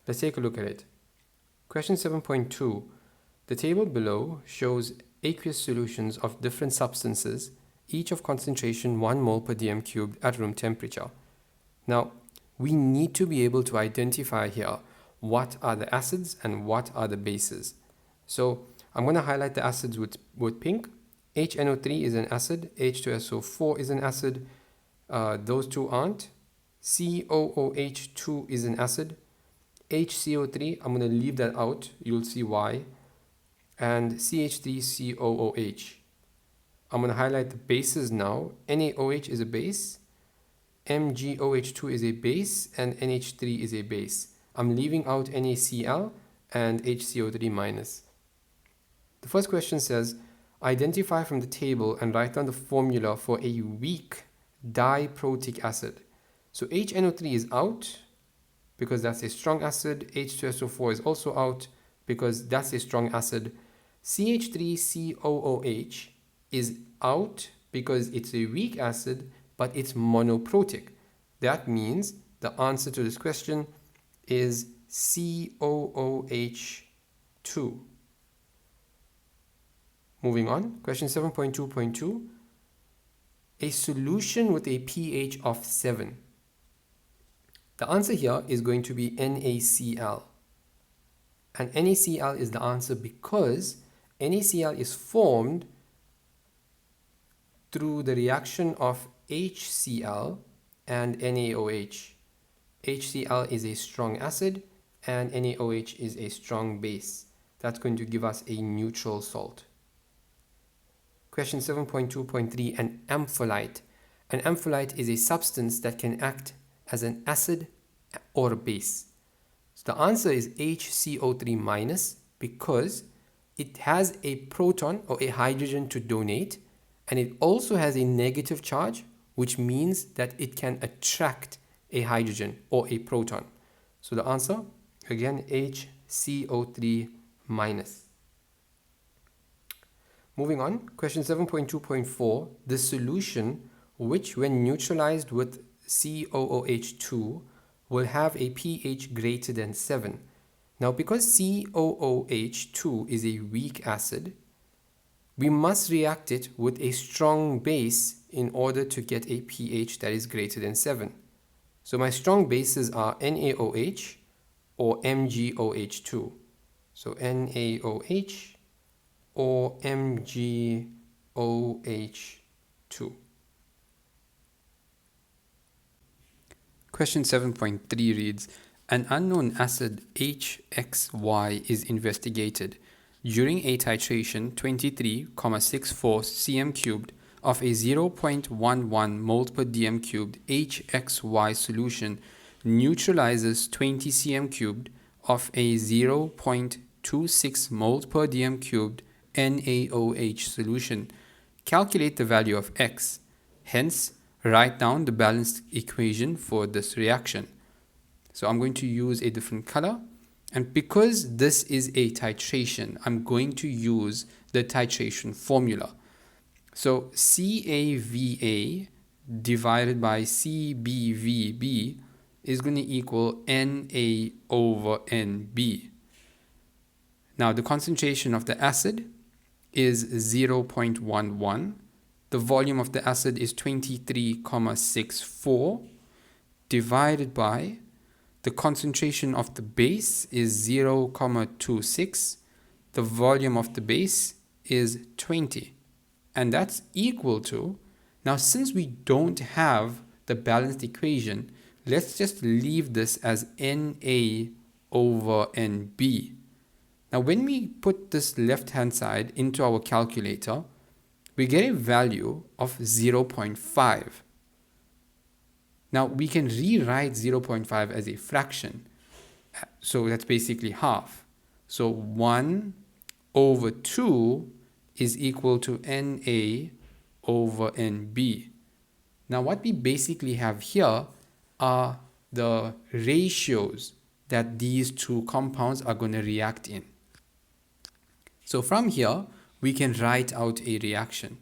Let's take a look at it. Question 7.2. The table below shows aqueous solutions of different substances, each of concentration 1 mole per dm cubed at room temperature. Now, we need to be able to identify here what are the acids and what are the bases. So I'm going to highlight the acids with pink. HNO3 is an acid, H2SO4 is an acid, those two aren't. COOH2 is an acid. HCO3, I'm going to leave that out, you'll see why. And CH3COOH. I'm going to highlight the bases now. NaOH is a base, MgOH2 is a base, and NH3 is a base. I'm leaving out NaCl and HCO3 minus. The first question says, identify from the table and write down the formula for a weak diprotic acid. So HNO3 is out because that's a strong acid. H2SO4 is also out because that's a strong acid. CH3COOH is out because it's a weak acid, but it's monoprotic. That means the answer to this question is COOH2. Moving on, question 7.2.2. A solution with a pH of 7. The answer here is going to be NaCl. And NaCl is the answer because NaCl is formed through the reaction of HCl and NaOH. HCl is a strong acid and NaOH is a strong base. That's going to give us a neutral salt. Question 7.2.3, an ampholyte. An ampholyte is a substance that can act as an acid or a base. So the answer is HCO3 minus because it has a proton or a hydrogen to donate, and it also has a negative charge, which means that it can attract a hydrogen or a proton. So the answer, again, HCO3 minus. Moving on, question 7.2.4, the solution which when neutralized with COOH2 will have a pH greater than 7. Now because COOH2 is a weak acid, we must react it with a strong base in order to get a pH that is greater than 7. So my strong bases are NaOH or MgOH2. So NaOH or MgOH2. Question 7.3 reads, an unknown acid HXY is investigated. During a titration 23,64 cm cubed of a 0.11 mole per dm cubed HXY solution neutralizes 20 cm cubed of a 0.26 mole per dm cubed NaOH solution. Calculate the value of X. Hence, write down the balanced equation for this reaction. So I'm going to use a different color. And because this is a titration, I'm going to use the titration formula. So CAVA divided by CBVB is going to equal Na over Nb. Now the concentration of the acid is 0.11. The volume of the acid is 23,64 divided by the concentration of the base is 0,26. The volume of the base is 20. And that's equal to, now since we don't have the balanced equation, let's just leave this as Na over Nb. Now when we put this left hand side into our calculator, we get a value of 0.5. Now we can rewrite 0.5 as a fraction. So that's basically half. So 1 over 2 is equal to Na over Nb. Now what we basically have here are the ratios that these two compounds are going to react in. So from here, we can write out a reaction.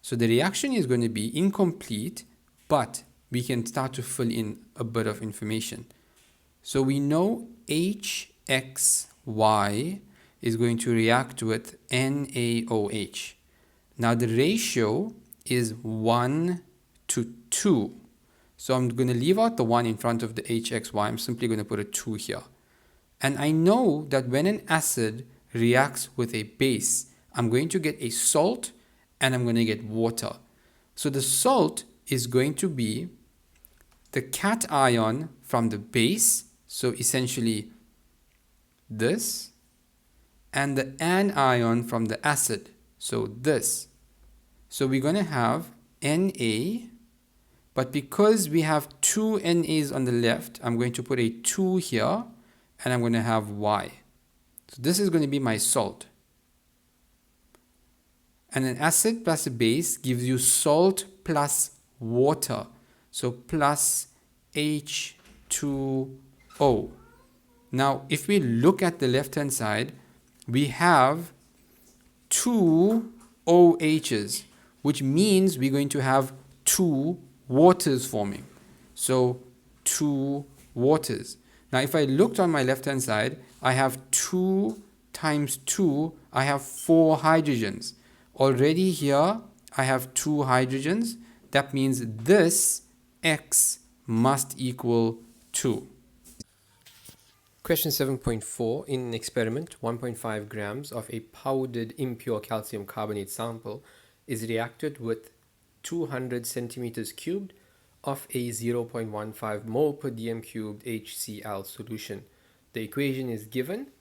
So the reaction is going to be incomplete, but we can start to fill in a bit of information. So we know HXY is going to react with NaOH. Now the ratio is 1 to 2. So I'm going to leave out the 1 in front of the HXY. I'm simply going to put a 2 here. And I know that when an acid reacts with a base, I'm going to get a salt and I'm going to get water. So the salt is going to be the cation from the base, so essentially this, and the anion from the acid, so this. So we're going to have Na, but because we have two Nas on the left, I'm going to put a 2 here, and I'm going to have Y. So this is going to be my salt. And an acid plus a base gives you salt plus water. So plus H2O. Now, if we look at the left-hand side, we have two OHs, which means we're going to have two waters forming. So 2 waters. Now, if I looked on my left-hand side, I have 2 times 2, I have 4 hydrogens. Already here, I have 2 hydrogens. That means this X must equal 2. Question 7.4. In an experiment, 1.5 grams of a powdered impure calcium carbonate sample is reacted with 200 centimeters cubed of a 0.15 mole per dm cubed HCl solution. The equation is given.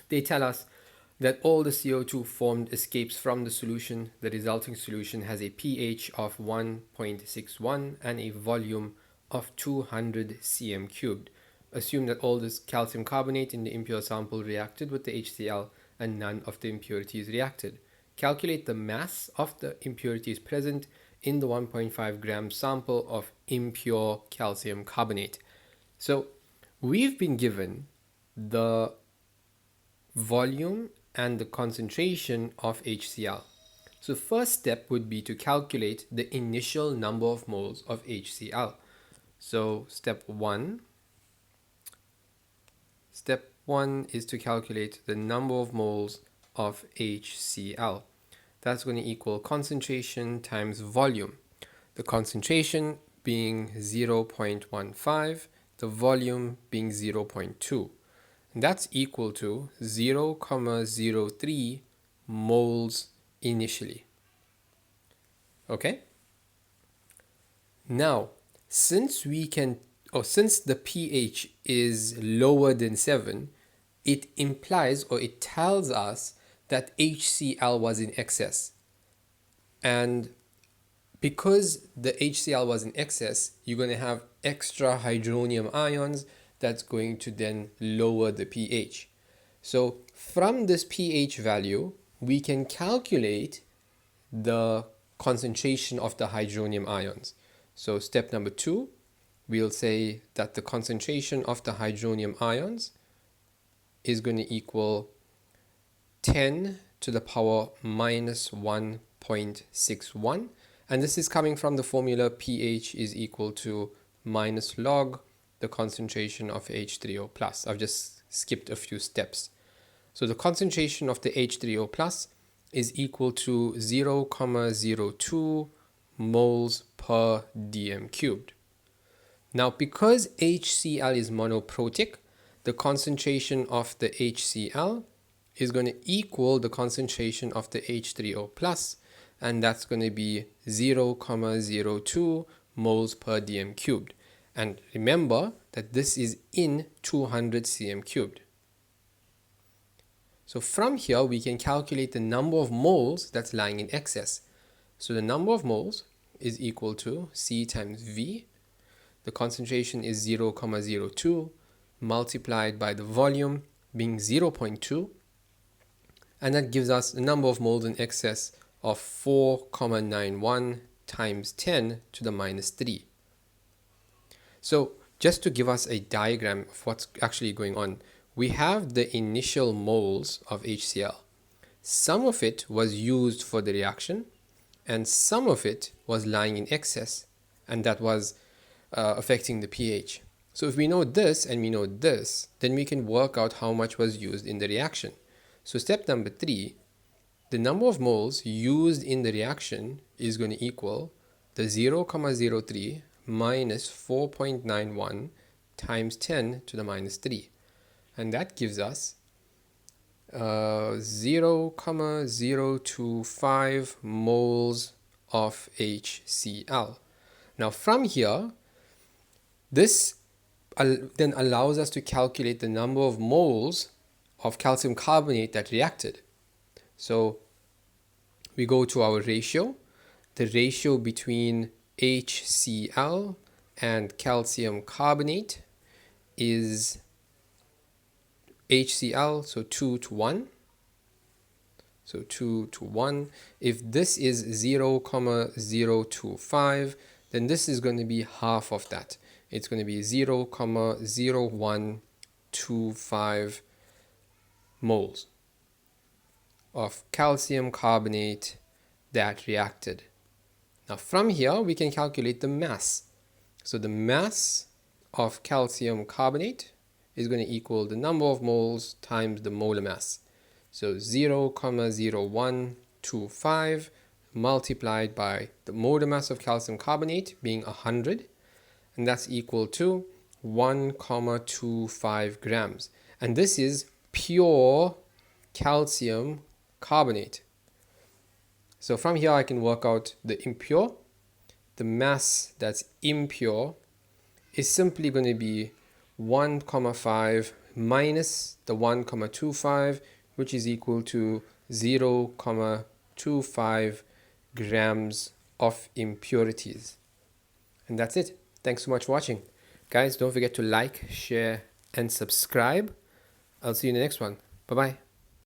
They tell us that all the CO2 formed escapes from the solution. The resulting solution has a pH of 1.61 and a volume of 200 cm cubed. Assume that all this calcium carbonate in the impure sample reacted with the HCl and none of the impurities reacted. Calculate the mass of the impurities present in the 1.5 gram sample of impure calcium carbonate. So we've been given the volume and the concentration of HCl. So first step would be to calculate the initial number of moles of HCl. So step one is to calculate the number of moles of HCl. That's going to equal concentration times volume. The concentration being 0.15, the volume being 0.2. And that's equal to 0.03 moles initially. Okay? Now, since the pH is lower than 7, it implies or it tells us that HCl was in excess. And because the HCl was in excess, you're going to have extra hydronium ions that's going to then lower the pH. So from this pH value, we can calculate the concentration of the hydronium ions. So step number 2, we'll say that the concentration of the hydronium ions is going to equal 10 to the power minus 1.61. And this is coming from the formula pH is equal to minus log the concentration of H3O plus. I've just skipped a few steps. So the concentration of the H3O plus is equal to 0.02 moles per dm cubed. Now, because HCl is monoprotic, the concentration of the HCl is going to equal the concentration of the H3O plus, and that's going to be 0.02 moles per dm cubed. And remember that this is in 200 cm cubed. So from here, we can calculate the number of moles that's lying in excess. So the number of moles is equal to C times V. The concentration is 0.02 multiplied by the volume being 0.2. And that gives us the number of moles in excess of 4.91 times 10 to the minus 3. So just to give us a diagram of what's actually going on, we have the initial moles of HCl. Some of it was used for the reaction, and some of it was lying in excess, and that was affecting the pH. So if we know this and we know this, then we can work out how much was used in the reaction. So step number 3, the number of moles used in the reaction is going to equal the 0,03 minus 4.91 times 10 to the minus 3. And that gives us 0,025 moles of HCl. Now from here, this then allows us to calculate the number of moles of calcium carbonate that reacted. So we go to our ratio. The ratio between HCl and calcium carbonate is HCl, so 2 to 1. So 2 to 1. If this is 0,025, then this is going to be half of that. It's going to be 0,0125 moles of calcium carbonate that reacted. Now from here we can calculate the mass. So the mass of calcium carbonate is going to equal the number of moles times the molar mass. So 0,0125 multiplied by the molar mass of calcium carbonate being 100, and that's equal to 1,25 grams. And this is pure calcium carbonate. So from here I can work out the impure. The mass that's impure is simply going to be 1,5 minus the 1,25, which is equal to 0,25 grams of impurities. And that's it. Thanks so much for watching. Guys, don't forget to like, share, and subscribe. I'll see you in the next one. Bye-bye.